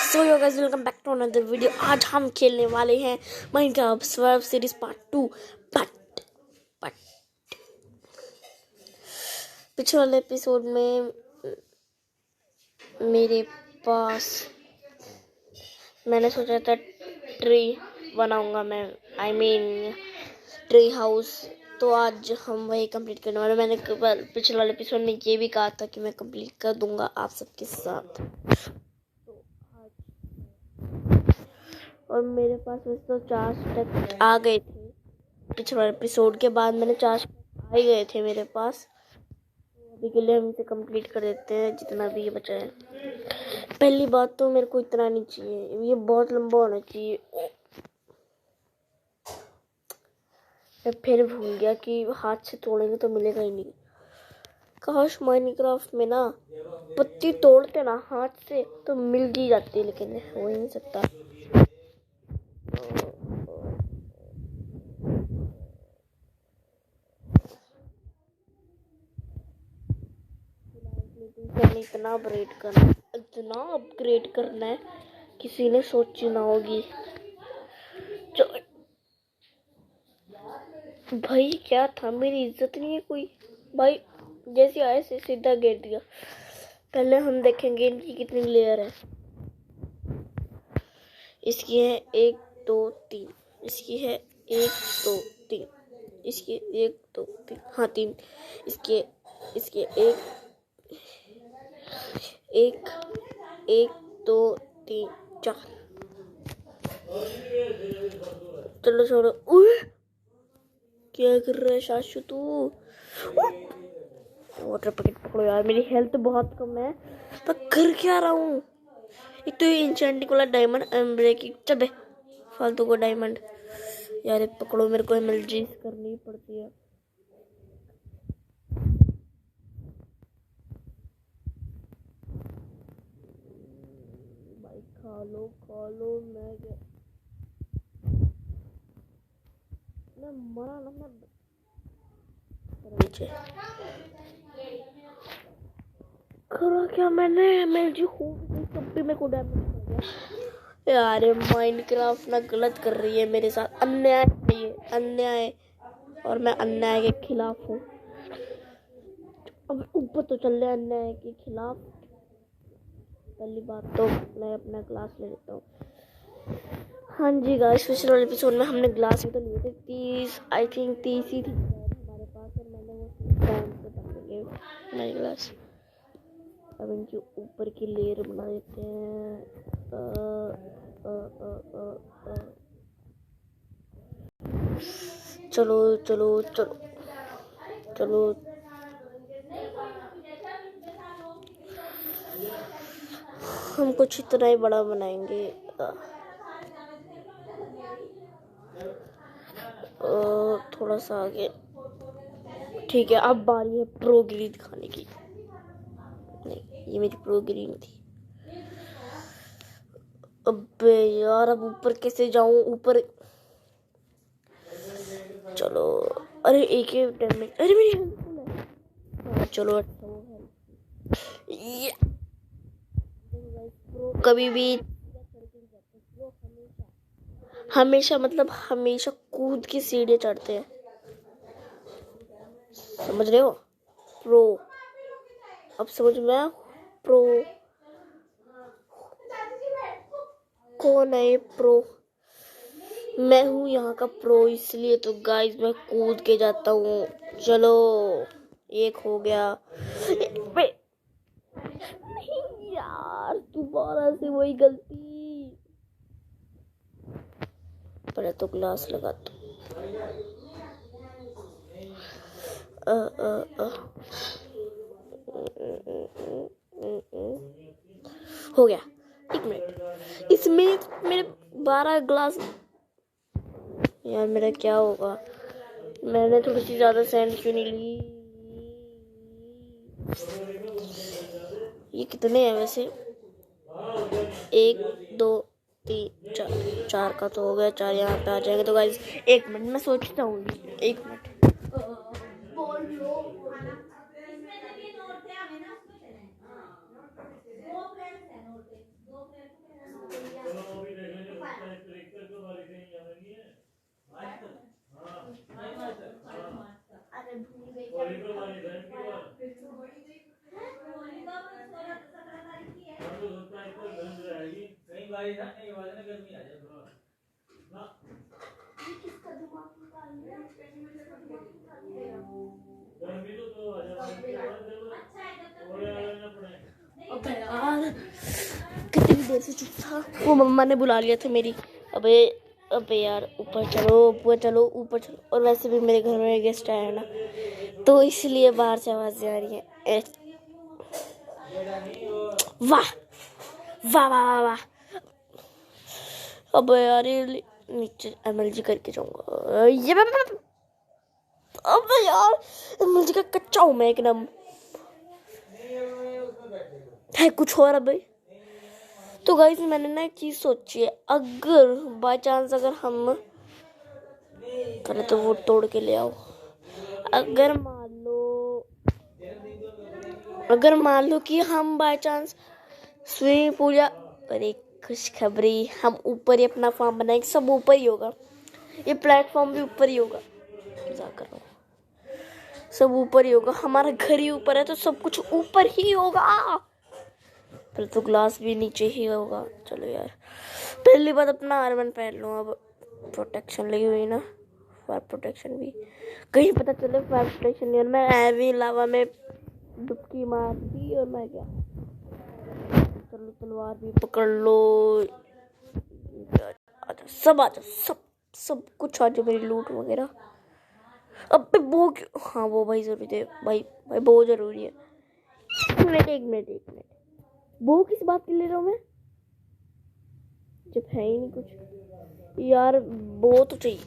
So yo guys, welcome back to another video. आज हम खेलने वाले हैं Minecraft survival series part 2। But पिछले वाले एपिसोड में मेरे पास मैंने सोचा था ट्री बनाऊंगा मैं, ट्री हाउस। तो आज हम वही कंप्लीट करने वाले। मैंने पिछले वाले एपिसोड में ये भी कहा था कि मैं कंप्लीट कर दूंगा आप सबके साथ। और मेरे पास वैसे तो 4 स्टेप आ गए थे पिछले एपिसोड के बाद। मैंने 4 स्टेप आ ही गए थे मेरे पास। तो अभी के लिए हम इसे कंप्लीट कर देते हैं जितना भी ये बचा है। पहली बात तो मेरे को इतना नहीं चाहिए, ये बहुत लंबा होना चाहिए। मैं फिर भूल गया कि हाथ से तोड़ेंगे तो मिलेगा ही नहीं। काश माइनक्राफ्ट में ना पत्ती तोड़ते ना हाथ से तो मिल ही जाती, लेकिन हो ही नहीं सकता। इतना अपग्रेड करना है किसी ने सोची ना होगी। भाई क्या था, मेरी इज्जत नहीं है कोई। भाई जैसे आए से सीधा गिर दिया। पहले हम देखेंगे इनकी कितनी लेयर है। इसकी है 1 2 3, इसकी है 1 2 3, इसकी 1 2 3, हाँ 3, इसके 1 2 3 4। चलो छोड़ो। क्या कर रहा है शाशु तू? वाटर पैकेट पकड़ो यार, मेरी हेल्थ बहुत कम है। मैं कर क्या रहा हूँ? एक तो ये इंचेंटिंग वाला डायमंड ब्रेकिंग चल फालतू को डायमंड यार। पकड़ो, मेरे को एमएलजी करनी पड़ती है। भाई खा लो मैं मरा ना, मैं नीचे करा क्या मैंने? एमएलजी हो तब भी मेरे को डैमेज कर दिया यार। माइनक्राफ्ट ना गलत कर रही है मेरे साथ, अन्याय है ये, अन्याय। और मैं अन्याय के खिलाफ हूँ। अब ऊपर तो चल रहे अन्याय के खिलाफ। पहली बात तो मैं अपना ग्लास ले लेता हूँ। हाँ जी गाइस, पिछले वाले एपिसोड में हमने ग्लास भी तो लिए थे 30, आई थिंक 30 ही थी हमारे पास। और मैंने वो डाउन से बन गए हमारे ग्लास। अब इनके ऊपर की लेयर बना देते हैं। चलो हम कुछ इतना ही बड़ा बनाएंगे। थोड़ा सा आगे। ठीक है, अब बारी है प्रो ग्रीन खाने की। नहीं, ये मेरी प्रो ग्रीन थी। अबे यार, अब ऊपर कैसे जाऊं? ऊपर चलो। अरे एक ही डैमेज। अरे मेरी हेल्थ फुल है। हाँ चलो, अच्छा वो है। कभी भी हमेशा कूद की सीढ़ियाँ चढ़ते हैं, समझ रहे हो? प्रो, अब समझ में? प्रो कौन है? प्रो मैं हूँ यहाँ का प्रो, इसलिए तो गाइस मैं कूद के जाता हूँ। चलो, एक हो गया। नहीं यार, दोबारा से वही गलती। पहले तो ग्लास लगा दो। हो गया। 1 मिनट, इसमें मेरे 12 ग्लास। यार मेरा क्या होगा? मैंने थोड़ी सी ज्यादा सैंड क्यों नहीं ली? ये कितने हैं वैसे? 1 2 3 4, 4 का तो हो गया। 4 यहाँ पे आ जाएंगे। तो गाइस 1 मिनट मैं सोचता हूँ। 1 मिनट। अबे यार कितनी देर से चुप था। वो मम्मा ने बुला लिया था मेरी। अबे अबे यार ऊपर चलो ऊपर चलो ऊपर चलो। और वैसे भी मेरे घर में गेस्ट आया है ना, तो इसलिए बाहर से आवाजें आ रही हैं। वाह वाह वाह वाह वाह। अब यार ये नीचे एमएलजी करके जाऊंगा। ये अब यार एमएलजी का कच्चा हूं मैं एकदम। है कुछ और अब। तो गाइस मैंने ना एक चीज सोची है, अगर बाय चांस अगर हम पहले तो वो तोड़ के ले आओ। अगर मान लो कि हम बाय चांस स्विमिंग पूल या पर एक खुशखबरी, हम ऊपर ही अपना फार्म बनाएंगे। सब ऊपर ही होगा, ये प्लेटफॉर्म भी ऊपर ही होगा। मजाक कर रहा हूँ, सब ऊपर ही होगा। हमारा घर ही ऊपर है तो सब कुछ ऊपर ही होगा। फिर तो ग्लास भी नीचे ही होगा। चलो यार पहली बात अपना आर्मन पहन लो। अब प्रोटेक्शन लगी हुई ना, फायर प्रोटेक्शन भी, कहीं पता चले फायर प्रोटेक्शन नहीं। और मैं ऐवी लावा में डुबकी मार दी और मैं क्या। चलो तलवार भी पकड़ लो। आजा सब आजा, सब कुछ आजा, मेरी लूट वगैरह। अब वो हाँ वो भाई जरूरी है भाई बहुत जरूरी है। एक मिनट वो किस बात के ले रहा हूँ मैं, जब है ही नहीं कुछ यार। वो तो चाहिए,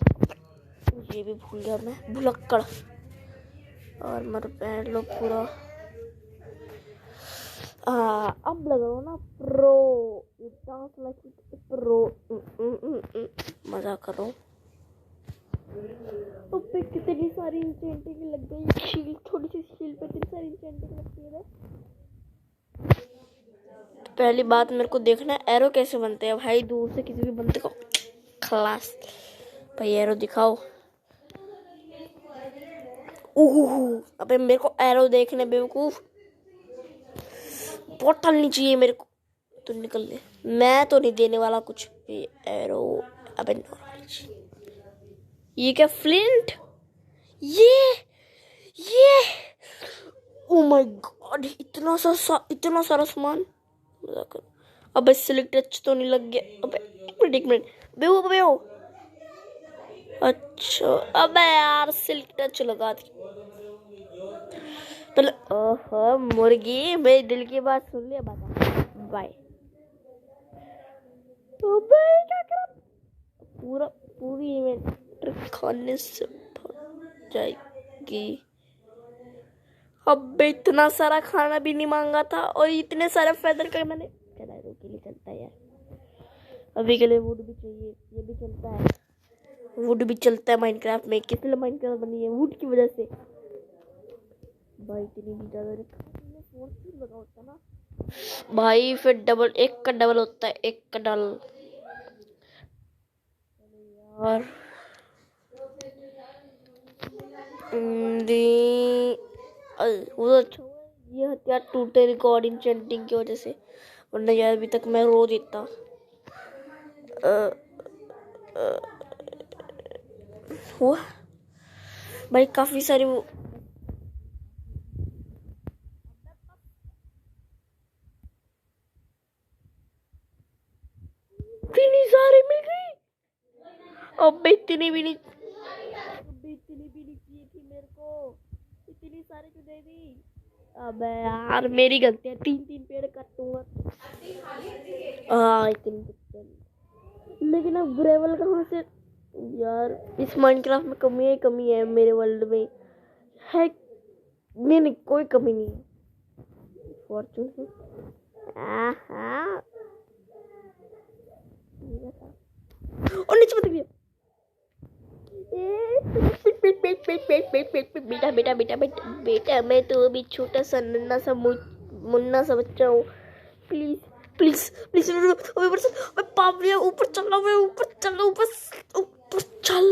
ये भी भूल गया मैं, भुलक्कड़। और मर पहन लो पूरा। अब लगाओ ना प्रो, प्रो। मजा करो। अब कितनी सारी इंचेंटिंग लग गई। शील्ड, थोड़ी सी शील्ड पे कितनी सारी इंचेंटिंग लगती है। पहली बात मेरे को देखना है एरो कैसे बनते हैं भाई। दूर से किसी भी बंदे को खलास भाई एरो दिखाओ। अबे मेरे को एरो देखने बेवकूफ, बोतल नहीं चाहिए मेरे को। तो निकल ले, मैं तो नहीं देने वाला कुछ भी एरो। अबे ये क्या फ्लिंट, ये ओ माय गॉड, इतना सारा सामान। अबे सिलेक्ट टच तो नहीं लग गया। अबे एक मिनट बेवो। अच्छा अबे यार सिल्क टच लगा दी। पहले ओहो मुर्गी, मेरे दिल की बात सुन लिया, बता बाय। तो भाई क्या कर, पूरी इवेंट खाने से भर जाएगी। अब इतना सारा खाना भी नहीं मांगा था और इतने सारे फेदर का मैंने चला के लिए चलता है यार। अभी के लिए वुड भी चाहिए, ये भी चलता है, वुड भी चलता है माइनक्राफ्ट में। किस लिए माइनक्राफ्ट बनी है, वुड की वजह से भाई। इतनी भी ज्यादा लगा होता ना भाई, फिर डबल, एक का डबल होता है, एक का डबल यार। अच्छा ये हथियार टूटे रिकॉर्ड इंचेंटिंग की वजह से, वरना यार अभी तक मैं रो देता। हुआ भाई काफी सारी वो इतनी सारी मिल गई। अब इतनी भी नहीं चाहिए थी मेरे को, इतनी सारी क्यों दे दी। अबे यार मेरी गलती है, 3 पेड़ काटूंगा। लेकिन अब ग्रेवल कहाँ से यार। इस माइनक्राफ्ट में कमी है मेरे वर्ल्ड में है। नहीं कोई कमी नहीं है। फॉर्चून से और नीचे मत गिर। बेटा मैं तो अभी छोटा सा नन्ना सा मुन्ना सा बच्चा हूँ। प्लीज ऊपर चल,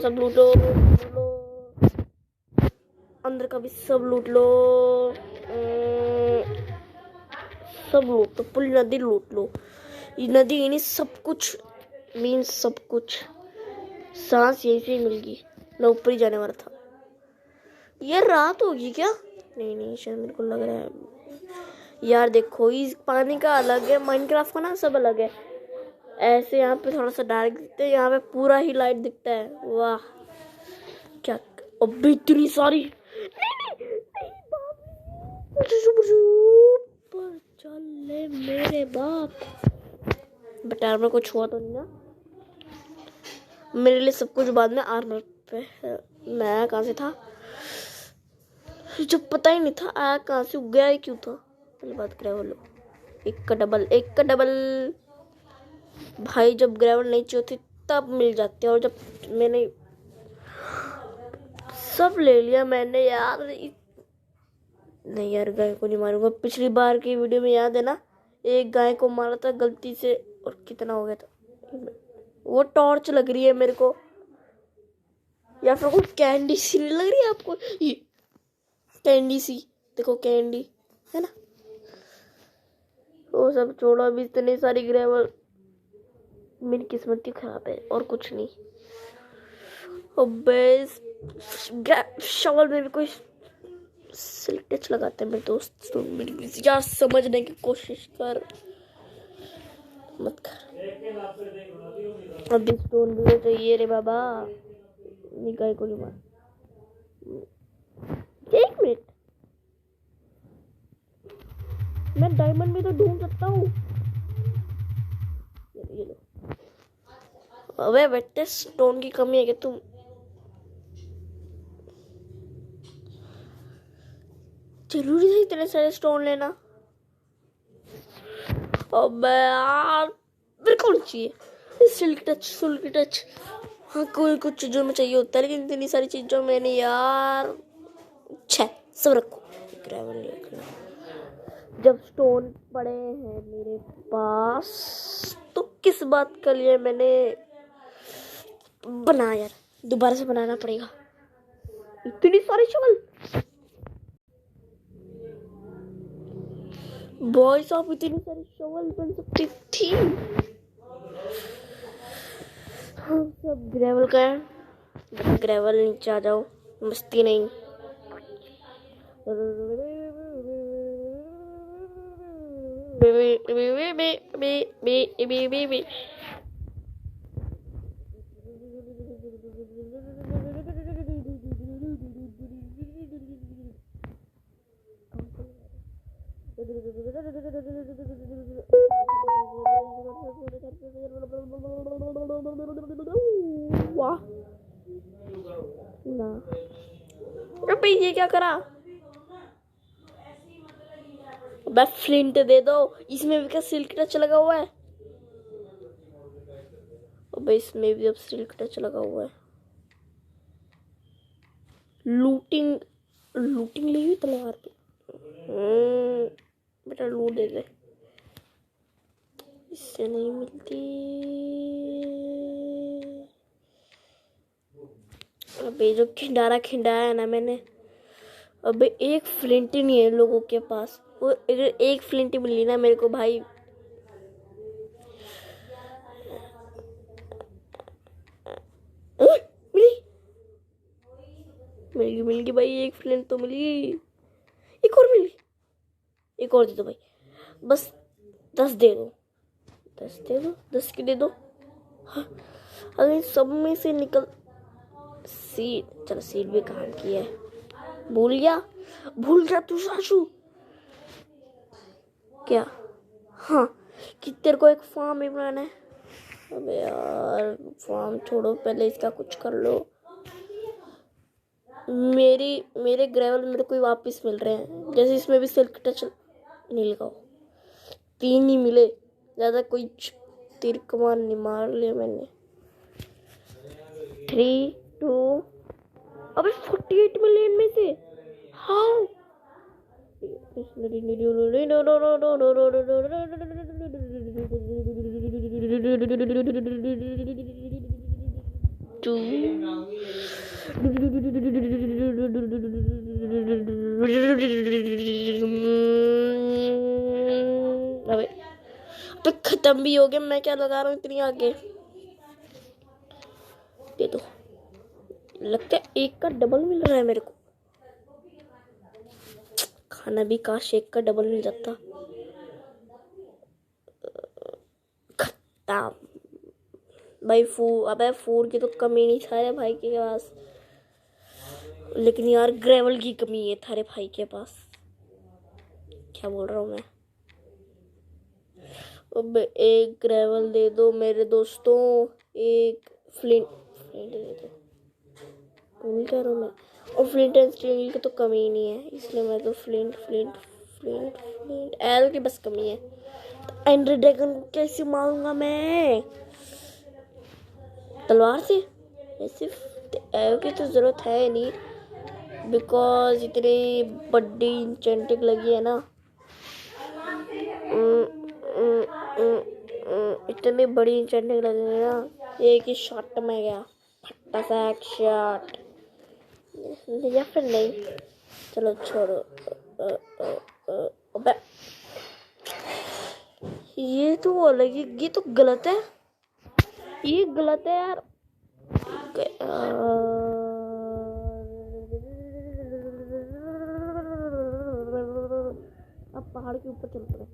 सब लूटो। अंदर का भी सब लूट लो। सब लूट लो, पूरी नदी लूट लो। ये नदी यानी सब कुछ, मीन्स सब कुछ। सांस यहीं से मिल गई, मैं ऊपर ही जाने वाला था। ये रात होगी क्या? नहीं शायद मेरे को लग रहा है यार। देखो इस पानी का अलग है, माइनक्राफ्ट का ना सब अलग है। ऐसे यहाँ पे थोड़ा सा डार्क दिखता है, यहाँ पे पूरा ही लाइट दिखता है। वाह क्या, अभी इतनी सारी। चले मेरे बाप, बट आर्मर कुछ हुआ तो नहीं ना मेरे लिए। सब कुछ बाद में आर्मर पे है। मैं कहाँ से था जब पता ही नहीं था, आया कहाँ से, गया ही क्यों था। पहले बात करें बोलो, एक का डबल भाई। जब ग्रेवल नहीं चाहिए तब मिल जाते हैं, और जब मैंने सब ले लिया मैंने यार। नहीं यार, गाय को नहीं मारूंगा। पिछली बार की वीडियो में याद है ना, एक गाय को मारा था गलती से, और कितना हो गया था। वो टॉर्च लग रही है मेरे को, या फिर कोई कैंडी सी नहीं लग रही है आपको? ये कैंडी सी, देखो कैंडी है ना। वो सब छोड़ो, अभी इतनी सारी ग्रेवल। मेरी किस्मत ही खराब है और कुछ नहीं। शॉल में भी कोई सिल्क टच लगाते हैं मेरे दोस्त, तो मेरी यार समझने की कोशिश कर, मत कर। अभी स्टोन भी चाहिए रे बाबा। निकाय को नहीं मार। एक मिनट, मैं डायमंड में तो ढूंढ सकता हूँ। ये लो। अबे बेटे, स्टोन की कमी है क्या तुम? जरूरी था इतने सारे स्टोन लेना? अबे यार, मेरे को नहीं चाहिए सिल्क टच। हाँ, कोई कुछ चीजों में चाहिए होता है, लेकिन इतनी सारी चीजों में नहीं यार। छह सब रखो, ग्रेवल रखना। जब स्टोन पड़े हैं मेरे पास, तो किस बात का लिए मैंने बना यार, दोबारा से बनाना पड़ेगा। इतनी सारी शॉल बॉय साहब, इतनी सारी शॉल बन सकती थी। सब ग्रेवल का है, ग्रेवल नीचे आ जाओ, मस्ती नहीं। वाह ना, अबे ये क्या करा? अबे फ्लिंट दे दो, इसमें भी क्या सिल्क टच लगा हुआ है? अबे इसमें भी अब सिल्क टच लगा हुआ है। लूटिंग ली हुई तलवार पे। बेटा लूट दे दे, इससे नहीं मिलती। अबे जो खिंडाया है ना मैंने, अबे एक फ्लिंट ही नहीं है लोगों के पास। वो एक फ्लिंट ही मिली ना मेरे को भाई। मिल गई भाई, एक फ्लिंट तो मिली। एक और मिली, एक और दे दो भाई, बस 10 दे दो। 10 की दे दो। हाँ, अगर सब में से निकल सीड, चलो सीड भी काम की है। भूल गया तू साशु क्या? हाँ, कि तेरे को एक फार्म भी बनाना है। अबे यार फार्म छोड़ो, पहले इसका कुछ कर लो। मेरे ग्रेवल मेरे को वापस मिल रहे हैं, जैसे इसमें भी सिल्क टच नहीं लगाओ। 3 ही मिले, ज्यादा कोई तीर कमान नहीं मार लिया मैंने। 3 2, अबे 48 मिलियन में से हाउ? टू अबे तो खत्म भी हो गया। मैं क्या लगा रहा हूँ इतनी आगे। दे दो। लगता है एक का डबल मिल रहा है मेरे को। खाना भी काश एक का डबल मिल जाता। खत्म भाई। अबे 4 की तो कमी नहीं था भाई के पास, लेकिन यार ग्रेवल की कमी है थारे भाई के पास। क्या बोल रहा हूँ मैं। अब एक ग्रेवल दे दो मेरे दोस्तों, एक फ्लिंट दे दो। भूल कह रहा हूँ मैं। और फ्लिंट एंड स्टील की तो कमी ही नहीं है, इसलिए मैं तो फ्लिंट एल की बस कमी है। तो एंड्री ड्रैगन को कैसे मारूंगा मैं? तलवार से? ऐसे एल की तो जरूरत है नहीं, बिकॉज इतनी बड़ी इंचेंटिंग लगी है ना। इतनी बड़ी इंचेंटिंग लगी है ना, एक ही शॉट में गया। फट्टा सा एक शॉट, या फिर नहीं। चलो छोड़ो। अबे ये तो अलग ही, ये तो गलत है, ये गलत है यार। अब पहाड़ के ऊपर चल पड़े।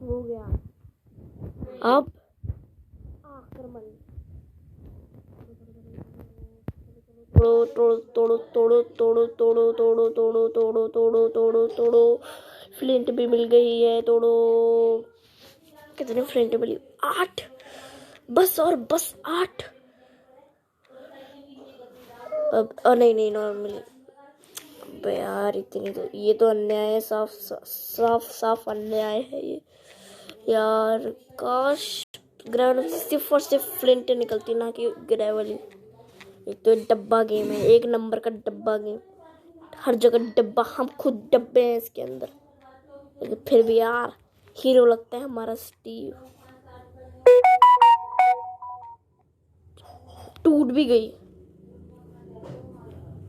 हो गया। अब आक्रमण। तोड़ो तोड़ो तोड़ो तोड़ो तोड़ो तोड़ो तोड़ो तोड़ो तोड़ो तोड़ो तोड़ो। फ्लिंट भी मिल गई है, तोड़ो। कितने फ्लिंट मिली? 8 बस, और बस 8। अब नहीं नॉर्मली। अबे यार इतनी तो, ये तो अन्याय है, साफ अन्याय है ये यार। काश ग्रेवल सिर्फ और सिर्फ फ्लिंट निकलती, ना कि ग्रेवल। एक तो डब्बा गेम है, एक नंबर का डब्बा गेम। हर जगह डब्बा, हम खुद डब्बे हैं इसके अंदर। लेकिन फिर भी यार हीरो लगता है हमारा स्टीव। टूट भी गई,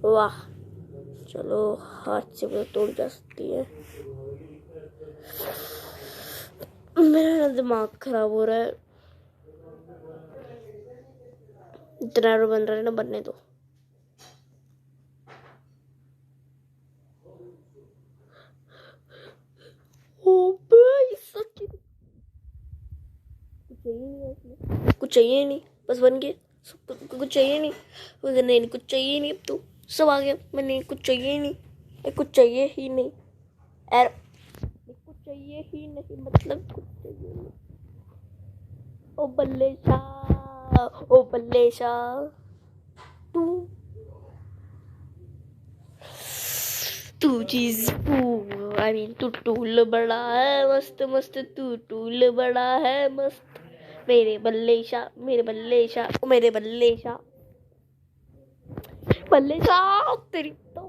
वाह। चलो हाथ से वो तोड़ जा सकती है। मेरा ना दिमाग खराब हो रहा है। इतना बन रहा है ना, बनने दो। कुछ चाहिए नहीं, बस बन गए। कुछ चाहिए नहीं, नहीं कुछ चाहिए नहीं। अब तो सब आ गया। मैंने कुछ चाहिए नहीं, कुछ चाहिए ही नहीं। कुछ चाहिए ही नहीं, मतलब कुछ चाहिए नहीं। ओ बल्ले शाह तू चीज तू टूल बड़ा है मस्त मस्त, तू टूल बड़ा है मस्त। मेरे बल्ले शाह तेरी तो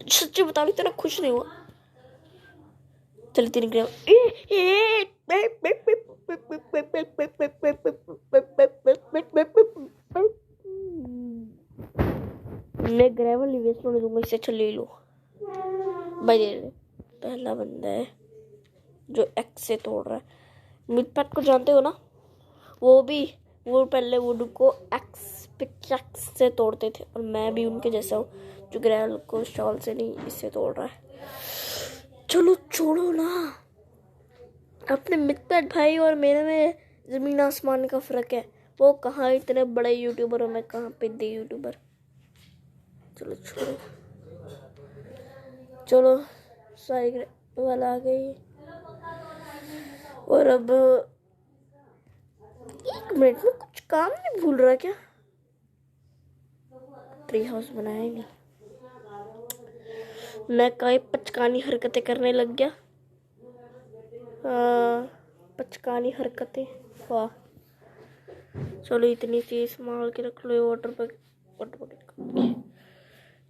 सच्ची बता रही, तेरा खुश नहीं हुआ। चल 3 ग्राम। मैं ग्रेवल नहीं वेस्ट होने दूंगा, इससे अच्छा ले लो भाई। दे पहला बंदा है जो एक्स से तोड़ रहा है। मिडपैट को जानते हो ना, वो पहले वुड को एक्स पिकैक्स से तोड़ते थे, और मैं भी उनके जैसा हूँ जो ग्रेवल को शॉल से नहीं, इससे तोड़ रहा है। चलो छोड़ो ना। अपने मिडपैट भाई और मेरे में जमीन आसमान का फर्क है। वो कहाँ इतने बड़े यूट्यूबर और मैं कहाँ पिद्दे यूट्यूबर। चलो छोड़ो। चलो सारी वाला आ गई। और अब 1 मिनट में कुछ काम नहीं भूल रहा क्या? ट्री हाउस बनाया ही नहीं। मैं कई पचकानी हरकतें करने लग गया। पचकानी हरकतें, वाह। चलो इतनी चीज संभाल के रख लो। वाटर बकेट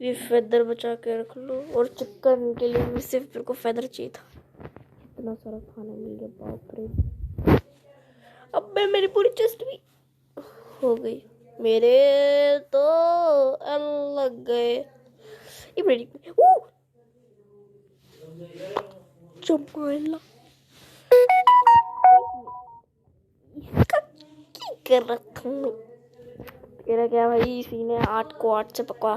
ये फेदर बचा के रख लो। और चिकन के लिए भी सिर्फ मेरे को फेदर चाहिए था। इतना सारा खाना मिल गया, बाप रे। अब मैं मेरी पूरी चेस्ट भी हो गई। मेरे तो लग गए। चमाइला इसका की कर रखा हूँ। तेरा क्या भाई, इसी ने 8 को 8 से पकड़ा।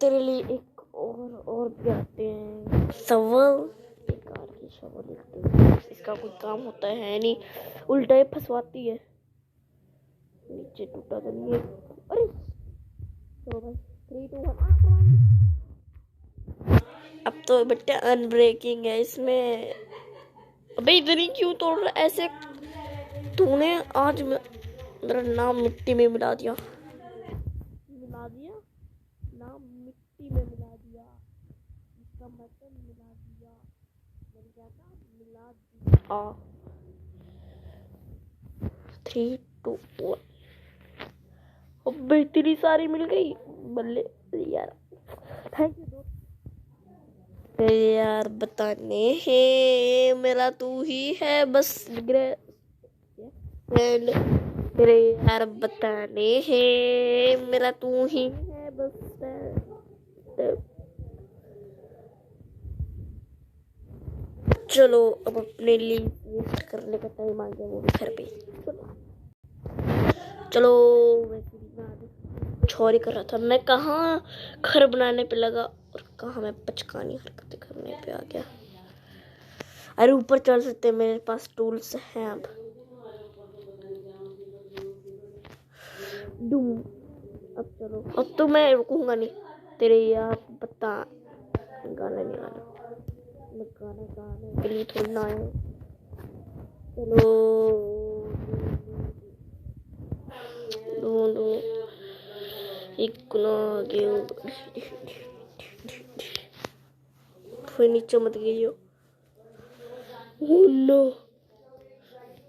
तेरे लिए एक और भी आते हैं सवाल। बेकार की सवाल लिखते हैं, इसका कोई काम होता है नहीं, उल्टा ही फंसवाती है। नीचे टूटा तो नहीं है। अरे चलो भाई 3 2 1। अब तो बेटा अनब्रेकिंग है इसमें। अबे इतनी क्यों तोड़ रहा ऐसे? तूने आज मेरा नाम मिट्टी में मिला दिया। नाम मिट्टी में मिला दिया। इसका मतलब मिला दिया। मैंने क्या कहा? मिला दिया। 3 2 1। अबे इतनी सारी मिल गई। बल्ले यार, थैंक यू दोस्त। यार बताने है मेरा तू ही है बस। तेरे यार बताने है मेरा तू ही है बस। चलो अब अपने लिए वेस्ट करने का टाइम आ गया, वो भी घर पे। चलो वैसे भी छोरी कर रहा था मैं, कहाँ घर बनाने पे लगा और कहाँ मैं पचकानी हरकतें करने पे आ गया। अरे ऊपर चढ़ सकते, मेरे पास टूल्स हैं। अब चलो, अब तो मैं रुकूंगा नहीं। तेरे यार बता, गाना नहीं गाना, मैं गाना गाने के लिए थोड़ी ना आया। चलो ढूंढो एक फिर नीचे मत गई हो। नो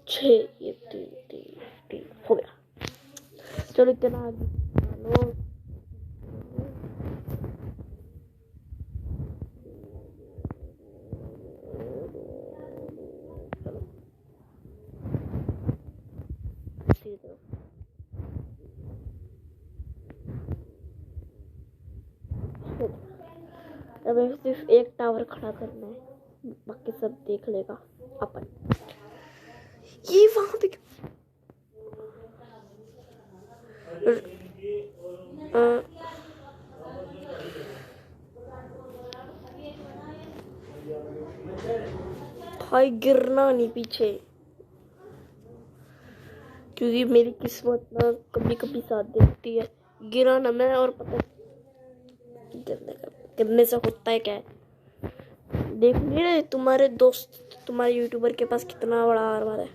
6 ये 3 हो गया। चलो इतना आगे लो। अब सिर्फ एक टावर खड़ा करना है, बाकी सब देख लेगा अपन। ये वहां पे भाई गिरना नहीं पीछे, क्योंकि मेरी किस्मत ना कभी कभी साथ देती है। गिरा ना मैं, और पता गिरने से होता है क्या है। देख नहीं रहे तुम्हारे दोस्त, तुम्हारे यूट्यूबर के पास कितना बड़ा आर्मर है।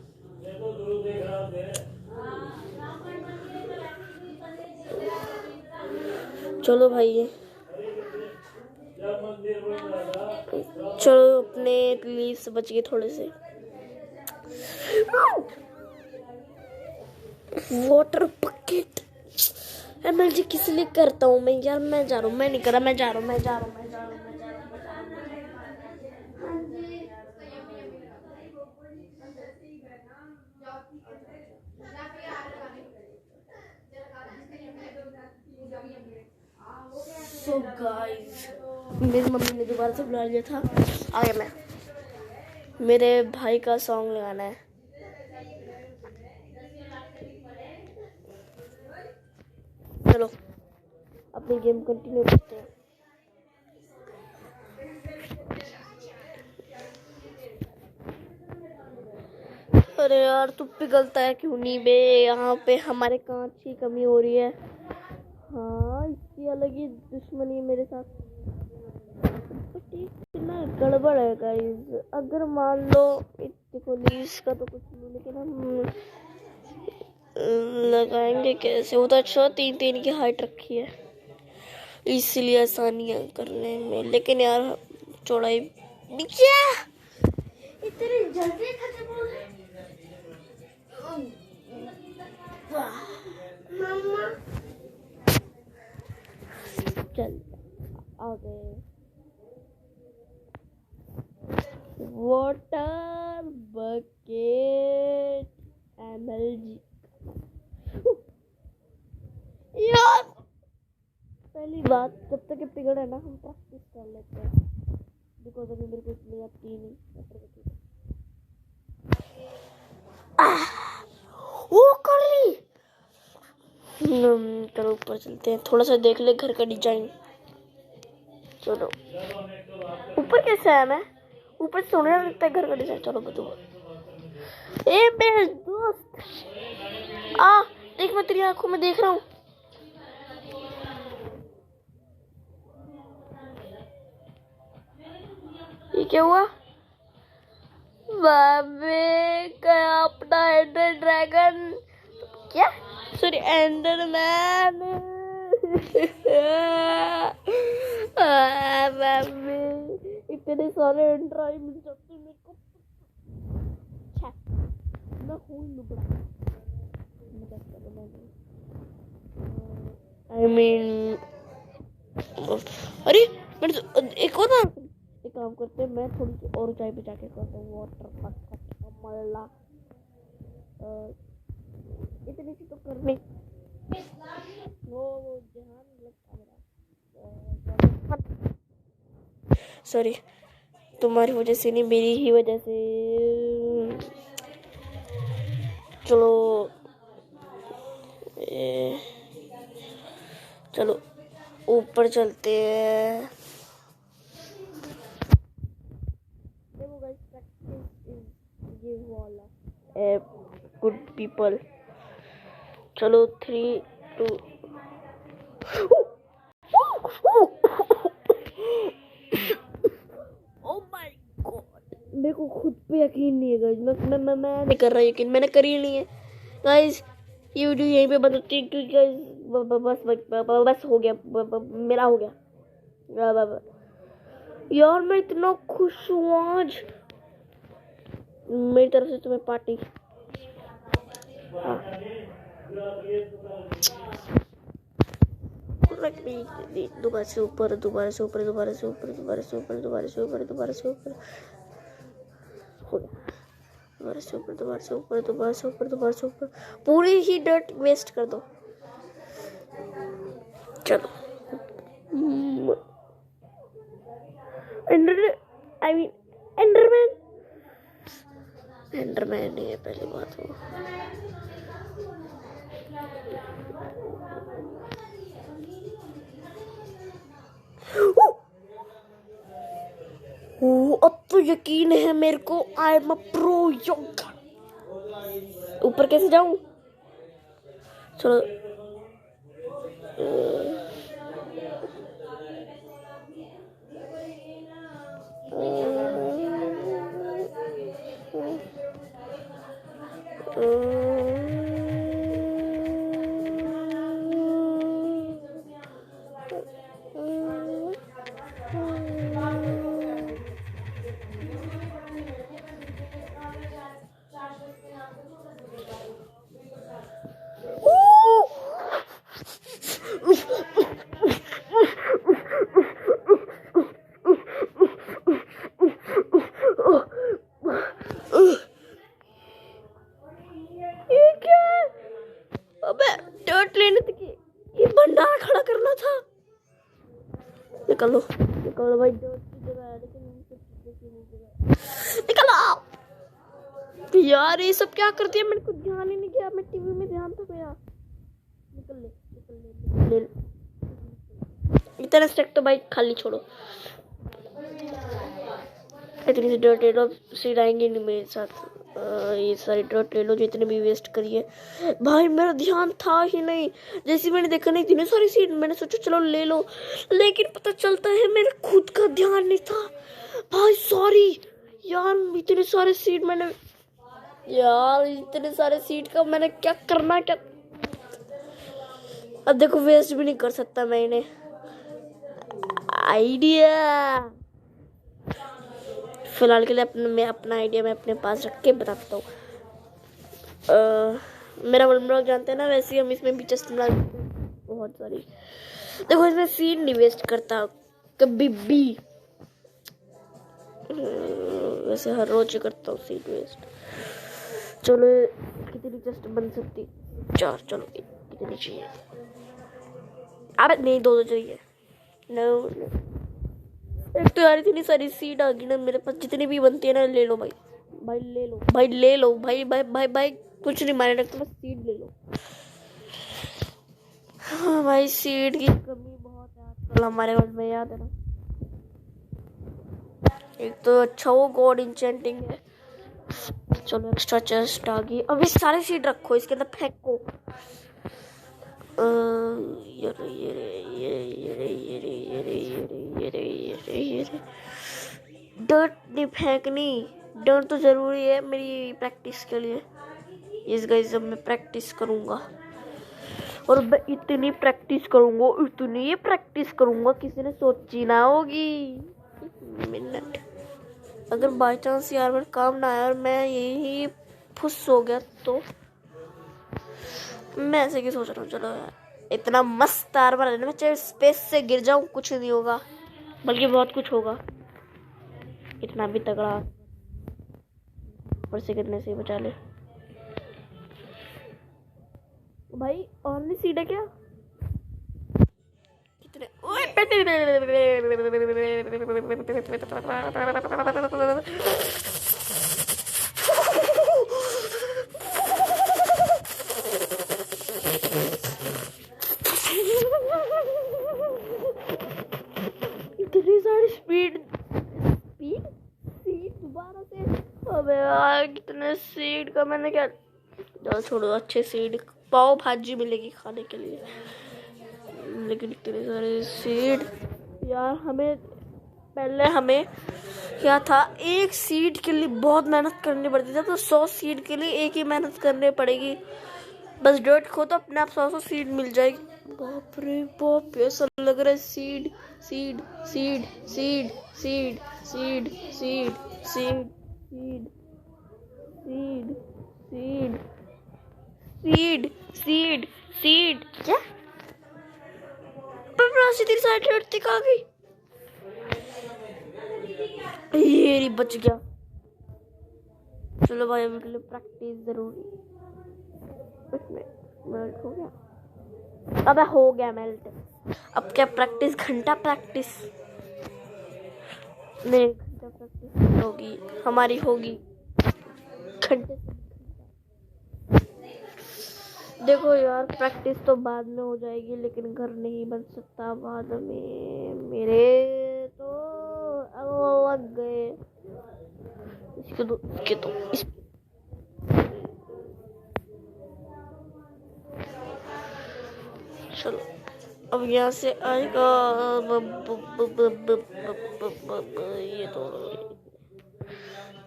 चलो भाई, चलो अपने लिए से बच गए थोड़े से। वाटर बकेट एमएलजी किस लिए करता हूँ मैं यार? मैं जा रहा हूँ, मैं नहीं करा, मैं जा रहा हूँ। So guys, मेरी मम्मी ने दोबारा से बुला लिया था। आ गया मैं। मेरे भाई का सॉन्ग लगाना है। चलो अपनी गेम कंटिन्यू करते हैं। अरे यार तू पिघलता है क्यों नहीं बे? यहाँ पे हमारे कांच की कमी हो रही है। हाँ इसकी अलग ही दुश्मनी मेरे साथ। इतना गड़बड़ है गाइस। अगर मान लो देखो इसका तो कुछ नहीं, लेकिन हम लगाएंगे कैसे? वो तो अच्छा 3 की हाइट रखी है, इसलिए आसानियां करने में। लेकिन यार चौड़ाई इतनी जल्दी खत्म हो गई। मम्मा चल आ गए। वाटर बकेट MLG यार, पहली बात जब तक ये पिघल है ना हम प्रैक्टिस कर लेते हैं, बिकॉज अभी मेरे को इतनी आती नहीं। वो कर ली। चलो ऊपर चलते हैं, थोड़ा सा देख ले घर का डिजाइन। चलो ऊपर कैसे आया मैं? ऊपर सोने लगता है घर का डिजाइन। चलो बताओ। ए मेरे दोस्त देख, मैं तेरी आंखों में देख रहा हूँ। ये क्या हुआ? बाबे का अपना एंडर ड्रैगन, क्या सॉरी एंडर मैन। बाबे इतने सारे एंड्रॉइड मिल जाते मेरे को। मैं हूँ लुबड़ा। I mean, अरे मैंने एक और बार एक काम करते हैं, मैं थोड़ी सी और ऊंचाई पे जाके करता हूँ वाटर का मल्ला। इतनी सी तो करनी। वो जहां सॉरी, तुम्हारी वजह से नहीं, मेरी ही वजह से। चलो चलो ऊपर चलते हैं। देखो गाइस, प्रैक्टिस इज ये वाला गुड पीपल। चलो 3 2 ओह माय गॉड, मेरे को खुद पे यकीन नहीं है गाइस। मैं नहीं कर रहा यकीन, मैंने करी नहीं है गाइस। ये वीडियो यहीं पे बंद होती है क्योंकि गाइस बस हो गया, मेरा हो गया। यार मैं इतना खुश हूँ आज, मेरी तरफ से तुम्हें पार्टी। दोबारा से ऊपर, दोबारा से ऊपर, दोबारा से ऊपर, दोबारा से ऊपर, दोबारा से ऊपर, दोबारा से ऊपर हो गया। दोबारा से ऊपर, दोबारा से ऊपर, दोबारा से ऊपर, दोबारा से ऊपर, पूरी ही डर्ट वेस्ट कर दो। चलो एंडरमैन नहीं है पहली बात। वो अब तो यकीन है मेरे को, I am a pro yoga. ऊपर कैसे जाऊं? चलो निकलो निकलो भाई, जगह है लेकिन निकलो यार। ये सब क्या करती है, मेरे को ध्यान ही नहीं गया, मैं टीवी में ध्यान तो गया। निकल ले इतना स्टेक तो भाई खाली छोड़ो। इतनी सी डर्ट ले लो, सीट आएंगे नहीं मेरे साथ। ये सारी डर्ट ले लो जो इतने भी वेस्ट करी है। भाई मेरा ध्यान था ही नहीं, जैसे मैंने देखा नहीं इतनी सारी सीट, मैंने सोचा चलो ले लो, लेकिन पता चलता है मेरा खुद का ध्यान नहीं था। भाई सॉरी यार, इतने सारे सीट मैंने, यार इतने सारे सीट का मैंने क्या करना, क्या अब देखो वेस्ट भी नहीं कर सकता मैं इन्हें। आइडिया फिलहाल के लिए मैं अपना आइडिया मैं अपने पास रख के बताता हूँ। मेरा वर्ल्ड ब्लॉग जानते हैं ना, वैसे ही हम इसमें भी जस्ट बहुत सारी देखो इसमें सीड नहीं वेस्ट करता कभी भी। वैसे हर रोज करता हूँ सीड वेस्ट। चलो कितनी चेस्ट बन सकती? 4। चलो कितनी चाहिए? अबे नहीं, 2 चाहिए। नो एक तो यार इतनी सारी सीड आ गई ना मेरे पास, जितनी भी बनती है ना ले लो भाई। भाई ले लो, भाई ले लो, भाई भाई भाई भाई कुछ नहीं मायने रखता, बस सीड ले लो। हाँ भाई सीड की कमी बहुत है आजकल हमारे घर में, याद है ना। एक तो अच्छा वो गॉड इंचेंटिंग है। चलो एक्स्ट्रा चेस्ट आ गई। अब ये सारे सीड रखो इसके अंदर, फेंको। डर्ट नहीं फेंकनी, डर्ट तो जरूरी है मेरी प्रैक्टिस के लिए। इस गाइस जब मैं प्रैक्टिस करूंगा, और मैं इतनी प्रैक्टिस करूंगा किसी ने सोची ना होगी। मिनट, अगर बाई चांस यार मेरा काम ना आया और मैं यही फुस हो गया तो मैं ऐसे की सोच रहा हूँ। चलो यार इतना मस्त आर्मर है ना, मैं चाहे स्पेस से गिर जाऊं कुछ नहीं होगा, बल्कि बहुत कुछ होगा। इतना भी तगड़ा ऊपर से गिरने से बचा ले भाई। ऑनली सीड है क्या? कितने? इतनी सारी स्पीड सीड दोबारा से। अबे यार कितने सीड का मैंने क्या, चलो छोड़ो, अच्छे सीड पाव भाजी मिलेगी खाने के लिए, लेकिन इतने सारे सीड यार। हमें क्या था, एक सीड के लिए बहुत मेहनत करनी पड़ती थी, तो 100 सीड के लिए एक ही मेहनत करनी पड़ेगी। बस डॉट खो तो अपने आप 100 सीड मिल जाएगी। बाप रे बाप, ऐसा लग रहा है seed seed seed seed seed seed seed seed seed seed seed seed seed seed क्या? तेरी साइड लड़ती कहाँ गई? ये नहीं, बच गया। चलो भाई अभी के लिए प्रैक्टिस जरूरी। इसमें मेल्ट हो गया। अबे हो गया मेल्ट। अब क्या प्रैक्टिस, घंटा प्रैक्टिस नहीं, घंटा प्रैक्टिस होगी हमारी, होगी घंटे। देखो यार प्रैक्टिस तो बाद में हो जाएगी, लेकिन घर नहीं बन सकता बाद में। मेरे तो लग गए। इसके तो चलो अब यहाँ से आएगा। ये तो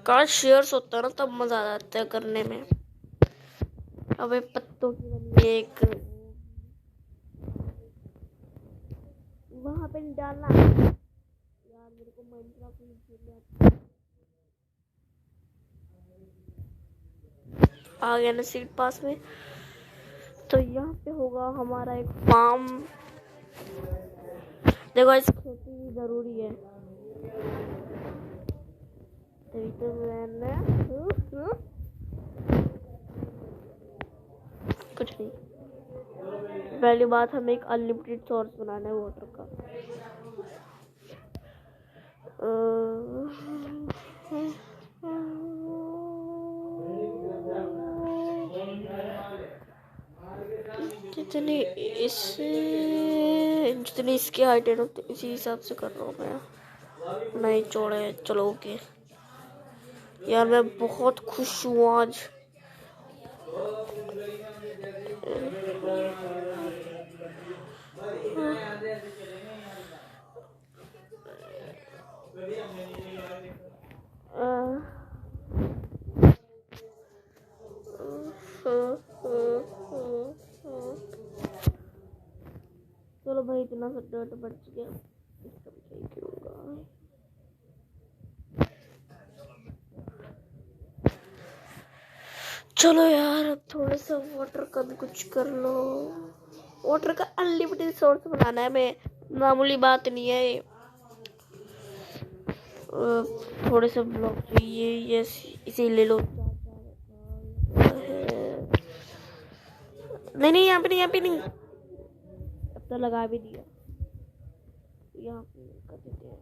काश शेयर्स होता ना तब मजा आ जाता है करने में। अब पत्तों की बनी एक वहां पे डालना यार, मेरे को माइनक्राफ्ट आ गया ना सीड पास में। तो यहाँ पे होगा हमारा एक फार्म। देखो इस खेती जरूरी है, तो मैंने कुछ नहीं। पहली बात, हमें एक अनलिमिटेड सोर्स बनाना है वाटर का। जितनी इसकी हाइट है ना इसी हिसाब से कर रहा हूँ मैं। नहीं चौड़े, चलो ओके। यार मैं बहुत खुश हूँ आज। चलो भाई इतना सा डर्ट बच गया, इसका भी सही करूँगा। चलो यार अब थोड़ा सा वाटर का भी कुछ कर लो। वाटर का अनलिमिटेड सोर्स बनाना है। मैं मामूली बात नहीं है ये। थोड़े से ब्लॉक चाहिए, ये इसे ले लो। नहीं नहीं, यहाँ पे नहीं, यहाँ पे नहीं। अब तो लगा भी दिया। यहाँ पे कर देते हैं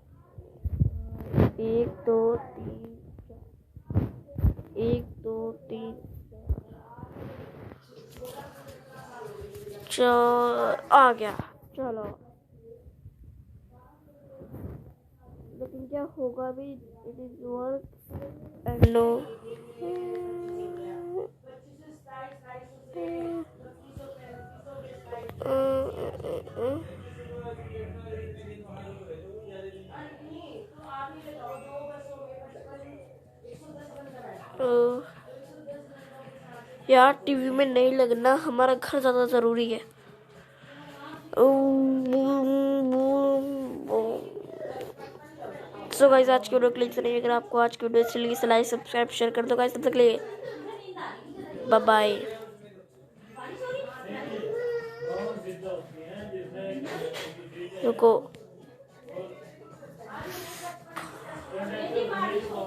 1 2 3 4। 1 2 3 4 आ गया। चलो, लेकिन क्या होगा भी? It is work and no. यार टीवी में नहीं लगना, हमारा घर ज्यादा जरूरी है। सो गाइस, आज की वीडियो क्लिक करिए। अगर आपको आज की वीडियो अच्छी लगी तो लाइक सब्सक्राइब शेयर कर दो गाइस। तब तक के लिए बाय बाय। रुको,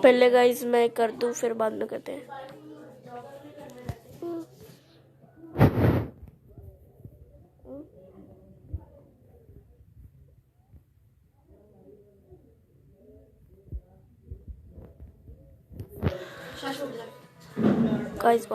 पहले गाइस मैं कर दूं, फिर बाद में करते हैं। गाइस